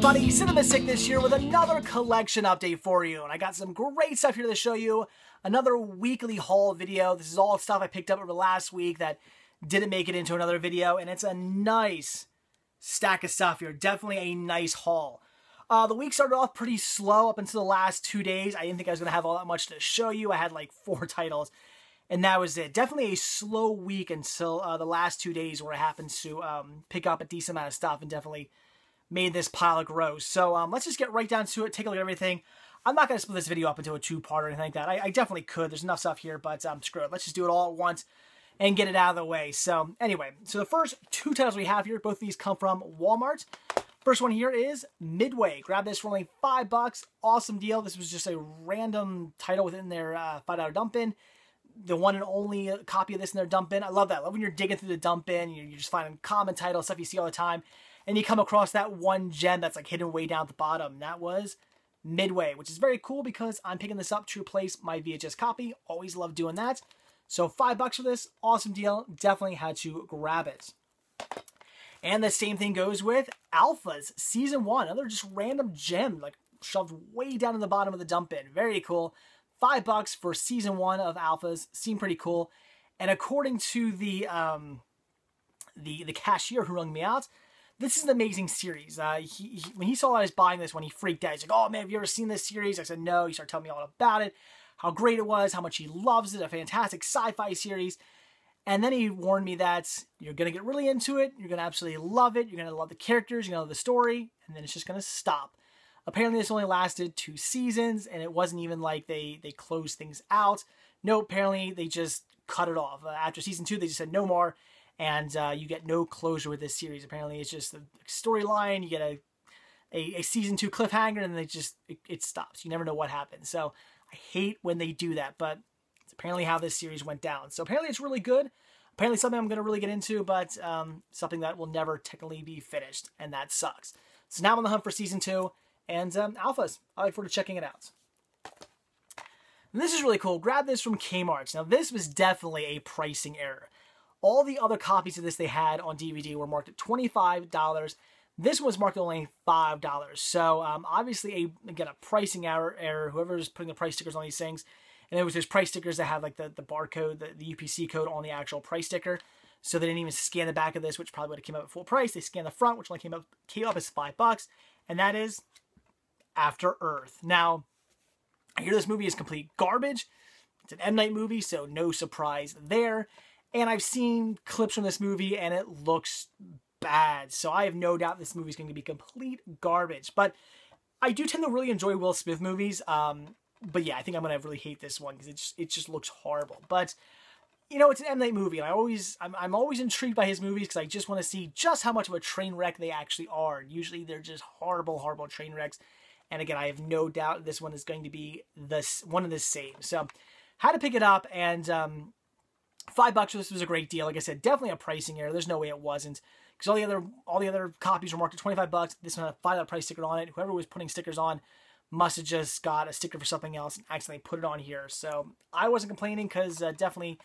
everybody, Cinema Sick this year with another collection update for you. And I got some great stuff here to show you. Another weekly haul video. This is all stuff I picked up over the last week that didn't make it into another video. And it's a nice stack of stuff here. Definitely a nice haul. The week started off pretty slow up until the last 2 days. I didn't think I was going to have all that much to show you. I had like 4 titles. And that was it. Definitely a slow week until the last 2 days where I happened to pick up a decent amount of stuff and definitely made this pile grow. So let's just get right down to it, take a look at everything. I'm not going to split this video up into a 2-part or anything like that. I definitely could. There's enough stuff here, but screw it. Let's just do it all at once and get it out of the way. So anyway, so the first 2 titles we have here, both of these come from Walmart. First one here is Midway. Grab this for only $5. Awesome deal. This was just a random title within their $5 dump bin. The one and only copy of this in their dump bin. I love that. I love when you're digging through the dump bin, you're just finding common titles, stuff you see all the time, and you come across that one gem that's like hidden way down at the bottom. That was Midway, which is very cool because I'm picking this up to replace my VHS copy. Always love doing that. So $5 for this. Awesome deal. Definitely had to grab it. And the same thing goes with Alphas Season 1. Another just random gem, like shoved way down in the bottom of the dump bin. Very cool. $5 for Season 1 of Alphas. Seemed pretty cool. And according to the cashier who rung me out, this is an amazing series. When he saw I was buying this one, he freaked out. He's like, "Oh man, have you ever seen this series?" I said, "No." He started telling me all about it, how great it was, how much he loves it, a fantastic sci-fi series. And then he warned me that you're going to get really into it, you're going to absolutely love it, you're going to love the characters, you're going to love the story, and then it's just going to stop. Apparently this only lasted 2 seasons, and it wasn't even like they closed things out. No, apparently they just cut it off. After Season 2, they just said no more, and you get no closure with this series. Apparently it's just a storyline, you get a Season 2 cliffhanger, and then it stops. You never know what happens. So I hate when they do that, but it's apparently how this series went down. So apparently it's really good. Apparently something I'm going to really get into, but something that will never technically be finished, and that sucks. So now I'm on the hunt for Season 2, and Alphas. I look forward to checking it out. And this is really cool. Grab this from Kmart. Now this was definitely a pricing error. All the other copies of this they had on DVD were marked at $25. This one was marked at only $5. So obviously, again, a pricing error. Whoever's putting the price stickers on these things. And it was those price stickers that have like the barcode, the UPC code on the actual price sticker. So they didn't even scan the back of this, which probably would have came up at full price. They scanned the front, which only came up as $5. And that is After Earth. Now, I hear this movie is complete garbage. It's an M. Night movie, so no surprise there. And I've seen clips from this movie, and it looks bad. So I have no doubt this movie is going to be complete garbage. But I do tend to really enjoy Will Smith movies. But yeah, I think I'm going to really hate this one because it just looks horrible. But, you know, it's an M. Night movie, and I'm always intrigued by his movies because I just want to see just how much of a train wreck they actually are. Usually they're just horrible, horrible train wrecks. And again, I have no doubt this one is going to be one of the same. So, had to pick it up, and $5 for this was a great deal. Like I said, definitely a pricing error. There's no way it wasn't, because all the other copies were marked at $25. This one had a $5 price sticker on it. Whoever was putting stickers on must have just got a sticker for something else and accidentally put it on here. So I wasn't complaining because definitely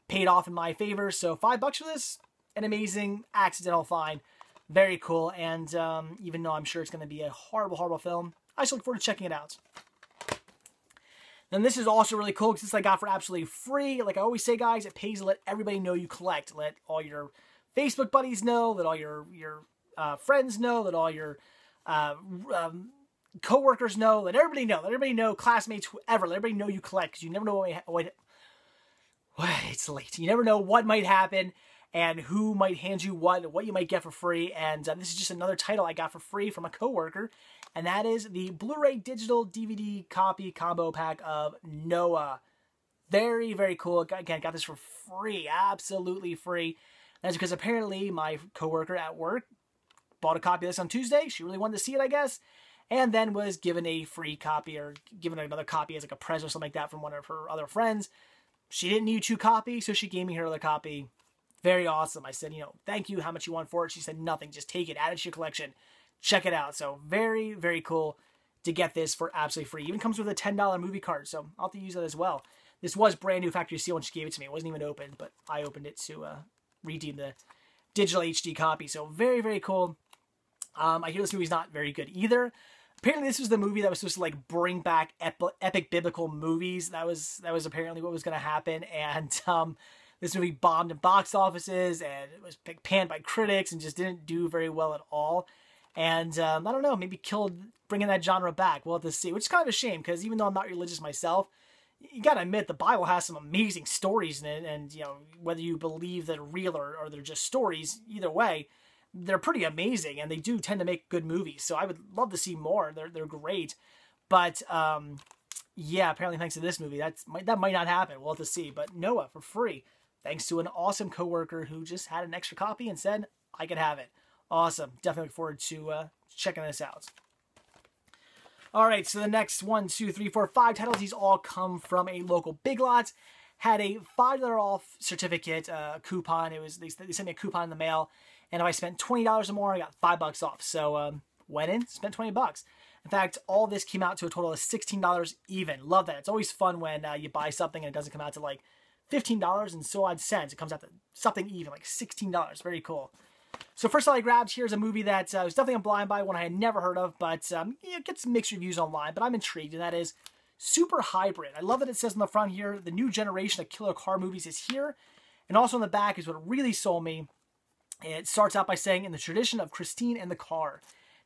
paid off in my favor. So $5 for this, an amazing accidental find. Very cool. And even though I'm sure it's going to be a horrible, horrible film, I just look forward to checking it out. Then this is also really cool because this I got for absolutely free. Like I always say, guys, it pays to let everybody know you collect. Let all your Facebook buddies know, let all your friends know, let all your co-workers know, let everybody know, classmates, whoever, let everybody know you collect, because you never know it's late. You never know what might happen and who might hand you what you might get for free. And this is just another title I got for free from a co-worker, and that is the Blu-ray digital DVD copy combo pack of Noah. Very, very cool. Again, got this for free, absolutely free. That's because apparently my co-worker at work bought a copy of this on Tuesday. She really wanted to see it, I guess, and then was given a free copy, or given another copy as like a present or something like that from one of her other friends. She didn't need 2 copies, so she gave me her other copy. Very awesome. I said, thank you, how much you want for it? She said, nothing, just take it, add it to your collection. Check it out. So very, very cool to get this for absolutely free. Even comes with a $10 movie card, so I'll have to use that as well. This was brand new factory seal when she gave it to me. It wasn't even opened, but I opened it to redeem the digital HD copy. So very, very cool. I hear this movie's not very good either. Apparently, this was the movie that was supposed to like bring back epic biblical movies. That was apparently what was going to happen, and this movie bombed in box offices, and it was panned by critics, and just didn't do very well at all. And I don't know, maybe killed bringing that genre back. We'll have to see, which is kind of a shame because even though I'm not religious myself, you gotta admit the Bible has some amazing stories in it, and you know whether you believe they're real or they're just stories, either way, they're pretty amazing, and they do tend to make good movies. So I would love to see more. They're great, but yeah, apparently thanks to this movie, that might not happen. We'll have to see. But Noah for free, thanks to an awesome coworker who just had an extra copy and said I could have it. Awesome, definitely look forward to checking this out. All right, so the next 1, 2, 3, 4, 5 titles, these all come from a local Big Lots. Had a $5 off certificate coupon. It was they sent me a coupon in the mail, and if I spent $20 or more, I got $5 off. So went in, spent $20. In fact, all this came out to a total of $16 even. Love that. It's always fun when you buy something and it doesn't come out to like $15 and so odd cents. It comes out to something even, like $16. Very cool. So first all I grabbed here is a movie that was definitely a blind buy, one I had never heard of, but it gets mixed reviews online, but I'm intrigued, and that is Super Hybrid. I love that it says on the front here, the new generation of killer car movies is here, and also on the back is what really sold me. It starts out by saying, in the tradition of Christine and the Car.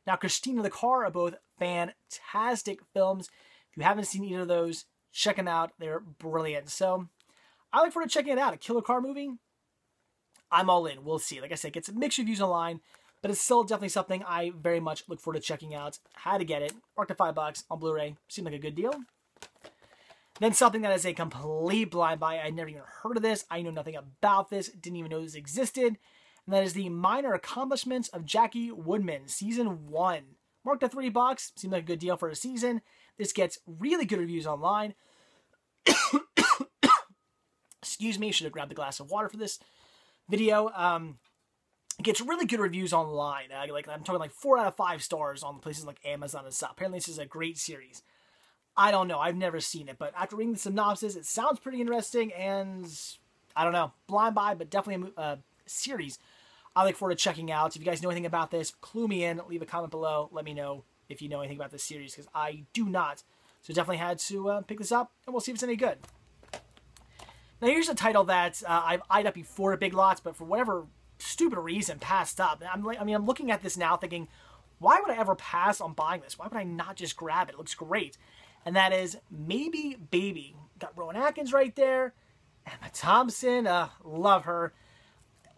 Now, Christine and the Car are both fantastic films. If you haven't seen either of those, check them out. They're brilliant. So I look forward to checking it out. A killer car movie? I'm all in. We'll see. Like I said, it gets mixed reviews online, but it's still definitely something I very much look forward to checking out. Had to get it. Marked at $5 on Blu-ray. Seemed like a good deal. Then something that is a complete blind buy. I never even heard of this. I know nothing about this. Didn't even know this existed. And that is The Minor Accomplishments of Jackie Woodman, Season 1. Marked at $3. Seemed like a good deal for a season. This gets really good reviews online. Excuse me. Should have grabbed a glass of water for this video. It gets really good reviews online. Like I'm talking like 4 out of 5 stars on places like Amazon and stuff. Apparently this is a great series. I don't know. I've never seen it, but after reading the synopsis, it sounds pretty interesting, and I don't know. Blind buy, but definitely a series I look forward to checking out. If you guys know anything about this, clue me in. Leave a comment below. Let me know if you know anything about this series, because I do not. So definitely had to pick this up, and we'll see if it's any good. Now here's a title that I've eyed up before at Big Lots, but for whatever stupid reason passed up. I'm looking at this now thinking, why would I ever pass on buying this? Why would I not just grab it? It looks great. And that is Maybe Baby. Got Rowan Atkins right there. Emma Thompson. Love her.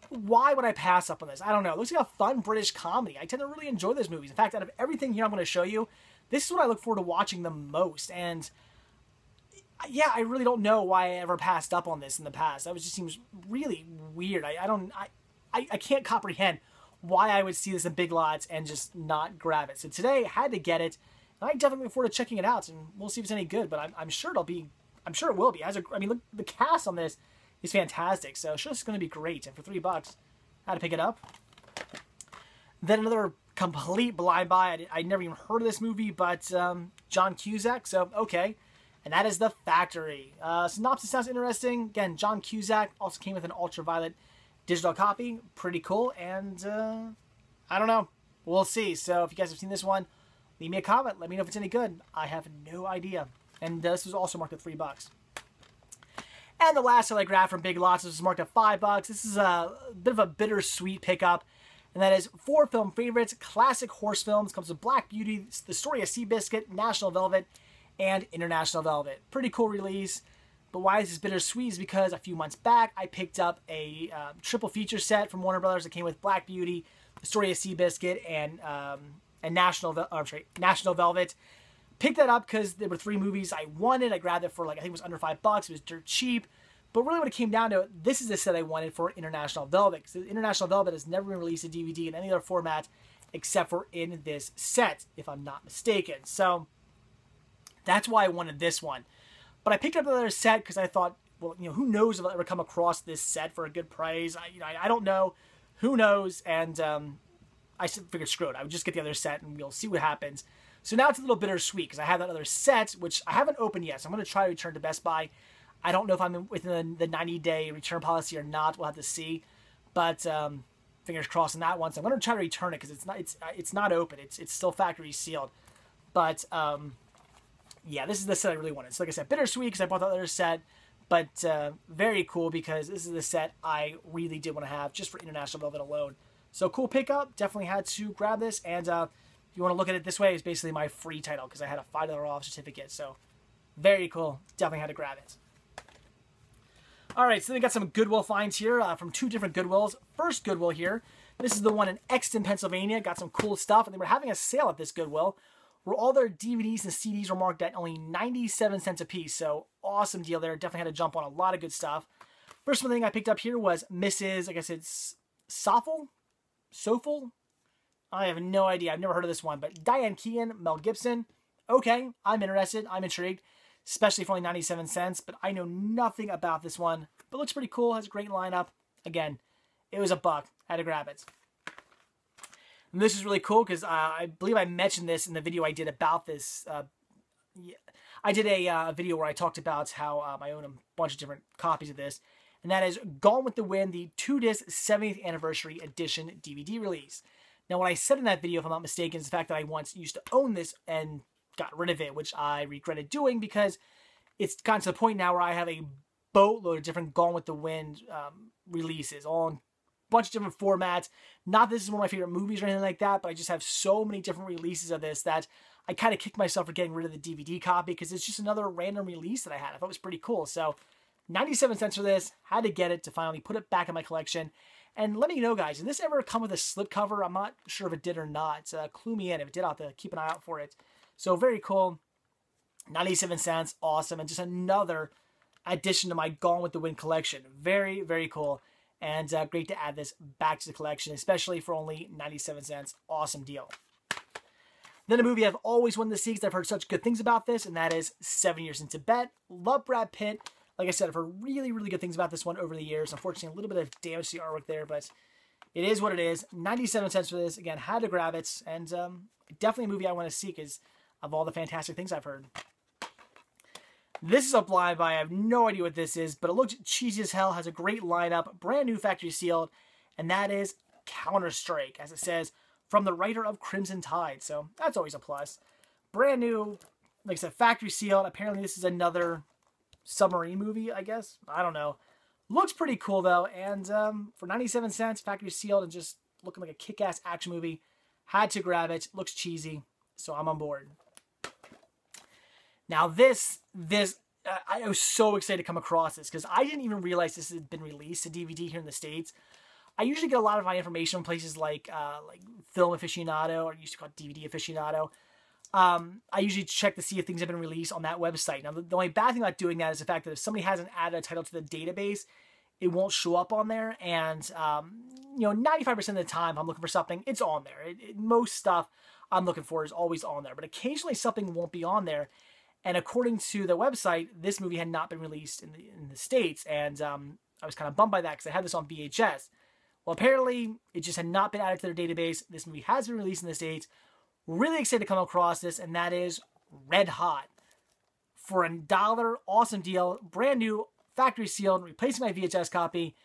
Why would I pass up on this? I don't know. It looks like a fun British comedy. I tend to really enjoy those movies. In fact, out of everything here I'm going to show you, this is what I look forward to watching the most. And yeah, I really don't know why I ever passed up on this in the past. That just seems really weird. I can't comprehend why I would see this in Big Lots and just not grab it. So today I had to get it, and I definitely look forward to checking it out, and we'll see if it's any good. But I'm sure it'll be. I'm sure it will be. Look, the cast on this is fantastic. So sure, it's going to be great. And for $3, I had to pick it up. Then another complete blind buy. I never even heard of this movie, but John Cusack. So okay. And that is The Factory. Synopsis sounds interesting. Again, John Cusack also came with an ultraviolet digital copy. Pretty cool. And I don't know. We'll see. So if you guys have seen this one, leave me a comment. Let me know if it's any good. I have no idea. And this was also marked at $3. And the last that I grabbed from Big Lots was marked at $5. This is a bit of a bittersweet pickup. And that is 4 film favorites. Classic horse films. Comes with Black Beauty, The Story of Seabiscuit, National Velvet, and International Velvet. Pretty cool release. But why is this bittersweet is because a few months back I picked up a triple feature set from Warner Brothers that came with Black Beauty, The Story of Seabiscuit, and National Velvet. Picked that up because there were 3 movies I wanted. I grabbed it for I think it was under $5. It was dirt cheap. But really when it came down to it, this is the set I wanted for International Velvet. Because International Velvet has never been released in DVD in any other format except for in this set, if I'm not mistaken. So that's why I wanted this one. But I picked up another set because I thought, well, who knows if I'll ever come across this set for a good price. I don't know. Who knows? And I figured, screw it. I would just get the other set and we'll see what happens. So now it's a little bittersweet because I have that other set, which I haven't opened yet. So I'm going to try to return to Best Buy. I don't know if I'm within the 90-day return policy or not. We'll have to see. But fingers crossed on that one. So I'm going to try to return it because it's not open. It's still factory sealed. But yeah, this is the set I really wanted. So like I said, bittersweet because I bought the other set, but very cool because this is the set I really did want to have just for International Velvet alone. So cool pickup. Definitely had to grab this. And if you want to look at it this way, it's basically my free title because I had a $5 off certificate. So very cool. Definitely had to grab it. All right, so we got some Goodwill finds here from 2 different Goodwills. First Goodwill here. This is the one in Exton, Pennsylvania. Got some cool stuff. And they were having a sale at this Goodwill where all their DVDs and CDs were marked at only 97 cents a piece. So awesome deal there. Definitely had to jump on a lot of good stuff. First one thing I picked up here was Mrs. I guess it's Sofel? I have no idea. I've never heard of this one. But Diane Keaton, Mel Gibson. Okay, I'm interested. I'm intrigued. Especially for only 97 cents. But I know nothing about this one. But looks pretty cool. Has a great lineup. Again, it was $1. Had to grab it. And this is really cool because I believe I mentioned this in the video I did about this. I did a video where I talked about how I own a bunch of different copies of this. And that is Gone with the Wind, the 2-disc 70th Anniversary Edition DVD release. Now, what I said in that video, if I'm not mistaken, is the fact that I once used to own this and got rid of it, which I regretted doing because it's gotten to the point now where I have a boatload of different Gone with the Wind releases, all in a bunch of different formats. Not that this is one of my favorite movies or anything like that, but I just have so many different releases of this that I kind of kicked myself for getting rid of the DVD copy because it's just another random release that I had. I thought it was pretty cool. So 97 cents for this. Had to get it to finally put it back in my collection. And let me know, guys, did this ever come with a slipcover? I'm not sure if it did or not. Clue me in. If it did, I'll have to keep an eye out for it. So very cool. 97 cents. Awesome. And just another addition to my Gone with the Wind collection. Very, very cool. And great to add this back to the collection, especially for only 97 cents. Awesome deal. Then a movie I've always wanted to see because I've heard such good things about this, and that is 7 Years in Tibet. Love Brad Pitt. Like I said, I've heard really, really good things about this one over the years. Unfortunately, a little bit of damage to the artwork there, but it is what it is. 97 cents for this. Again, had to grab it, and definitely a movie I want to see because of all the fantastic things I've heard. This is a blind buy. I have no idea what this is, but it looks cheesy as hell. Has a great lineup. Brand new factory sealed. And that is Counter-Strike, as it says, from the writer of Crimson Tide. So that's always a plus. Brand new, like I said, factory sealed. Apparently this is another submarine movie, I guess. I don't know. Looks pretty cool, though. And for 97 cents, factory sealed and just looking like a kick-ass action movie. Had to grab it. Looks cheesy. So I'm on board. Now I was so excited to come across this because I didn't even realize this had been released to DVD here in the States. I usually get a lot of my information from places like Film Aficionado, or used to call it DVD Aficionado. I usually check to see if things have been released on that website. Now, the only bad thing about doing that is the fact that if somebody hasn't added a title to the database, it won't show up on there. And, 95% of the time, if I'm looking for something, it's on there. Most stuff I'm looking for is always on there. But occasionally something won't be on there. And according to the website, this movie had not been released in the States. And I was kind of bummed by that because I had this on VHS. Well, apparently, it just had not been added to their database. This movie has been released in the States. Really excited to come across this, and that is Red Hot. For $1, awesome deal. Brand new, factory sealed, replacing my VHS copy.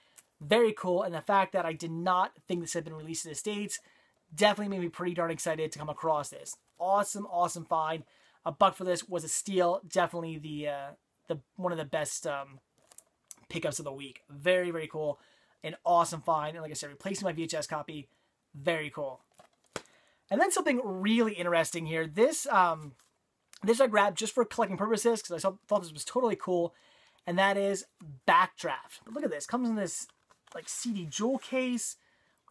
Very cool. And the fact that I did not think this had been released in the States definitely made me pretty darn excited to come across this. Awesome, awesome find. $1 for this was a steal. Definitely the one of the best pickups of the week. Very, very cool. An awesome find. And like I said, replacing my VHS copy. Very cool. And then something really interesting here. This I grabbed just for collecting purposes because I thought this was totally cool. And that is Backdraft. But look at this. Comes in this like CD jewel case.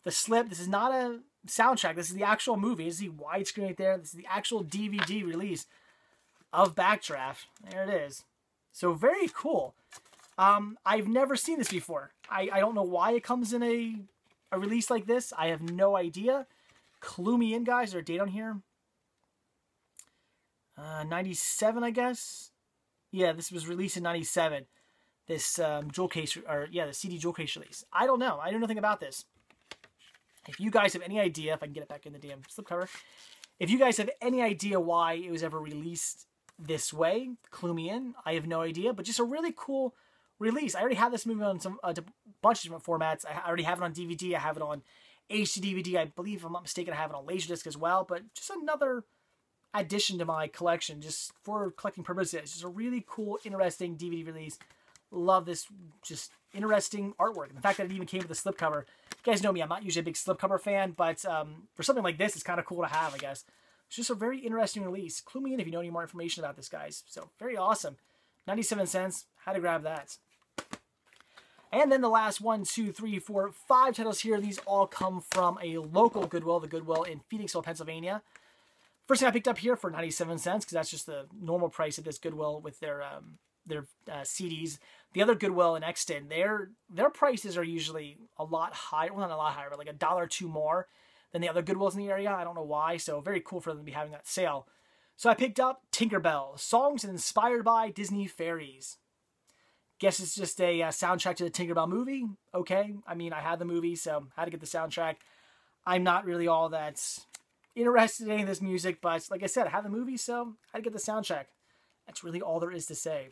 The slip. This is not a soundtrack. This is the actual movie. This is the widescreen right there. This is the actual DVD release of Backdraft. There it is. So very cool. I've never seen this before. I don't know why it comes in a release like this. I have no idea. Clue me in, guys. Is there a date on here? 97, I guess. Yeah, this was released in 97. This jewel case, or yeah, the CD jewel case release. I don't know. I know nothing about this. If you guys have any idea, if I can get it back in the damn slipcover, if you guys have any idea why it was ever released this way, clue me in. I have no idea, but just a really cool release. I already have this movie on a bunch of different formats. I already have it on DVD. I have it on HD DVD. I believe, if I'm not mistaken, I have it on Laserdisc as well. But just another addition to my collection, just for collecting purposes. Just a really cool, interesting DVD release. Love this just interesting artwork. And the fact that it even came with a slipcover. You guys know me, I'm not usually a big slipcover fan, but for something like this, it's kind of cool to have, I guess. It's just a very interesting release. Clue me in if you know any more information about this, guys. So, very awesome. 97 cents. Had to grab that. And then the last 1, 2, 3, 4, 5 titles here. These all come from a local Goodwill, the Goodwill in Phoenixville, Pennsylvania. First thing I picked up here for 97 cents, because that's just the normal price at this Goodwill with their CDs. The other Goodwill in Exton, their prices are usually a lot higher. Well, not a lot higher, but like $1 or $2 more than the other Goodwills in the area. I don't know why. So very cool for them to be having that sale. So I picked up Tinkerbell, songs inspired by Disney fairies. Guess it's just a soundtrack to the Tinkerbell movie. Okay. I mean, I had the movie, so I had to get the soundtrack. I'm not really all that interested in any of this music, but like I said, I have the movie, so I had to get the soundtrack. That's really all there is to say.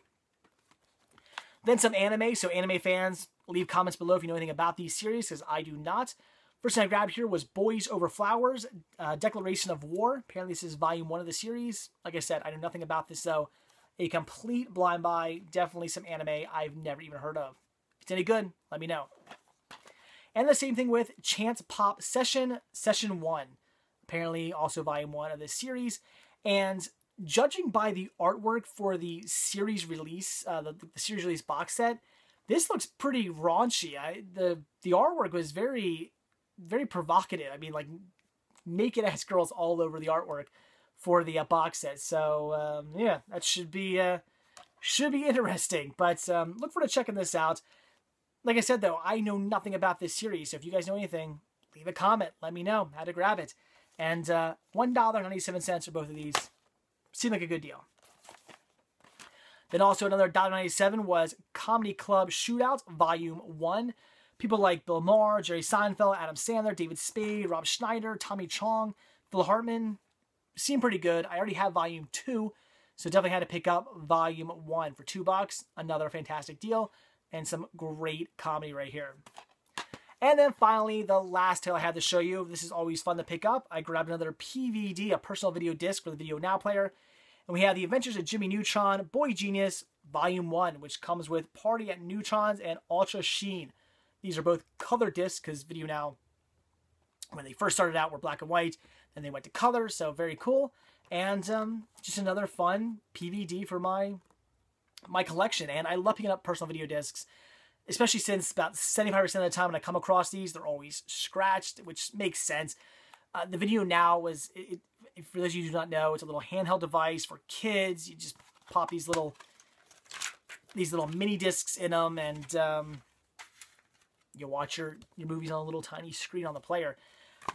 Then some anime. So anime fans, leave comments below if you know anything about these series, because I do not. First thing I grabbed here was Boys Over Flowers, Declaration of War. Apparently this is volume 1 of the series. Like I said, I know nothing about this, so a complete blind buy. Definitely some anime I've never even heard of. If it's any good, let me know. And the same thing with Chance Pop Session 1. Apparently also volume 1 of this series. And judging by the artwork for the series release, the series release box set, this looks pretty raunchy. The artwork was very, very provocative. I mean, like, naked-ass girls all over the artwork for the box set. So, yeah, that should be interesting. But look forward to checking this out. Like I said, though, I know nothing about this series. So if you guys know anything, leave a comment. Let me know how to grab it. And $1.97 for both of these. Seemed like a good deal. Then also another $1.97 was Comedy Club Shootout, Volume 1. People like Bill Maher, Jerry Seinfeld, Adam Sandler, David Spade, Rob Schneider, Tommy Chong, Phil Hartman. Seemed pretty good. I already have Volume 2, so definitely had to pick up Volume 1 for $2. Another fantastic deal. And some great comedy right here. And then finally, the last title I had to show you. This is always fun to pick up. I grabbed another PVD, a personal video disc for the Video Now player. And we have The Adventures of Jimmy Neutron, Boy Genius, Volume 1, which comes with Party at Neutron's and Ultra Sheen. These are both color discs, because Video Now, when they first started out, were black and white. Then they went to color, so very cool. And just another fun PVD for my collection. And I love picking up personal video discs, especially since about 75% of the time when I come across these, they're always scratched, which makes sense. The Video Now was, for those of you who do not know, it's a little handheld device for kids. You just pop these little mini discs in them, and you watch your movies on a little tiny screen on the player.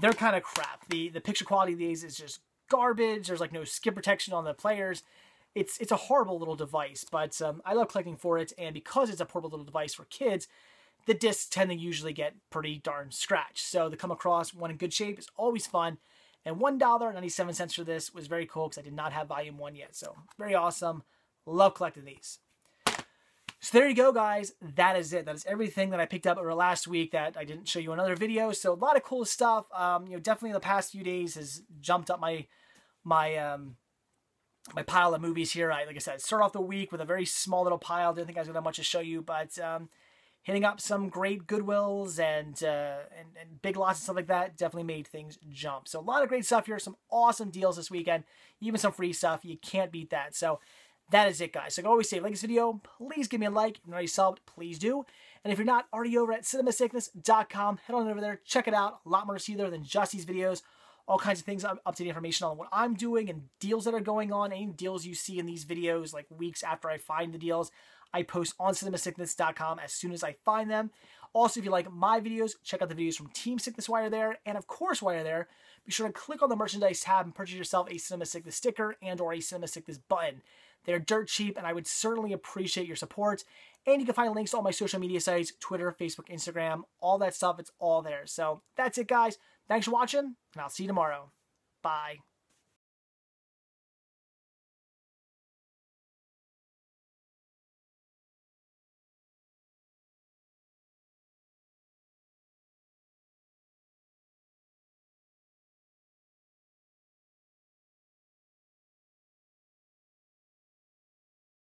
They're kind of crap. The picture quality of these is just garbage. There's like no skip protection on the players. It's a horrible little device, but I love collecting for it, and because it's a portable little device for kids, the discs tend to usually get pretty darn scratched. So to come across one in good shape is always fun, and $1.97 for this was very cool because I did not have Volume 1 yet, so very awesome. Love collecting these. So there you go, guys. That is it. That is everything that I picked up over last week that I didn't show you in another video. So a lot of cool stuff. Definitely the past few days has jumped up my pile of movies here. Like I said, start off the week with a very small little pile. Didn't think I was going to have much to show you, but hitting up some great Goodwills and Big Lots and stuff like that definitely made things jump. So a lot of great stuff here. Some awesome deals this weekend. Even some free stuff. You can't beat that. So that is it, guys. So like I always say, like this video, please give me a like. If you're already subbed, please do. And if you're not already over at cinemasickness.com, head on over there. Check it out. A lot more to see there than just these videos. All kinds of things, up-to-date information on what I'm doing and deals that are going on. Any deals you see in these videos, like weeks after I find the deals, I post on cinemasickness.com as soon as I find them. Also, if you like my videos, check out the videos from Team Sickness while you're there. And of course, while you're there, be sure to click on the merchandise tab and purchase yourself a Cinema Sickness sticker and or a Cinema Sickness button. They're dirt cheap, and I would certainly appreciate your support. And you can find links to all my social media sites, Twitter, Facebook, Instagram, all that stuff. It's all there. So that's it, guys. Thanks for watching, and I'll see you tomorrow. Bye.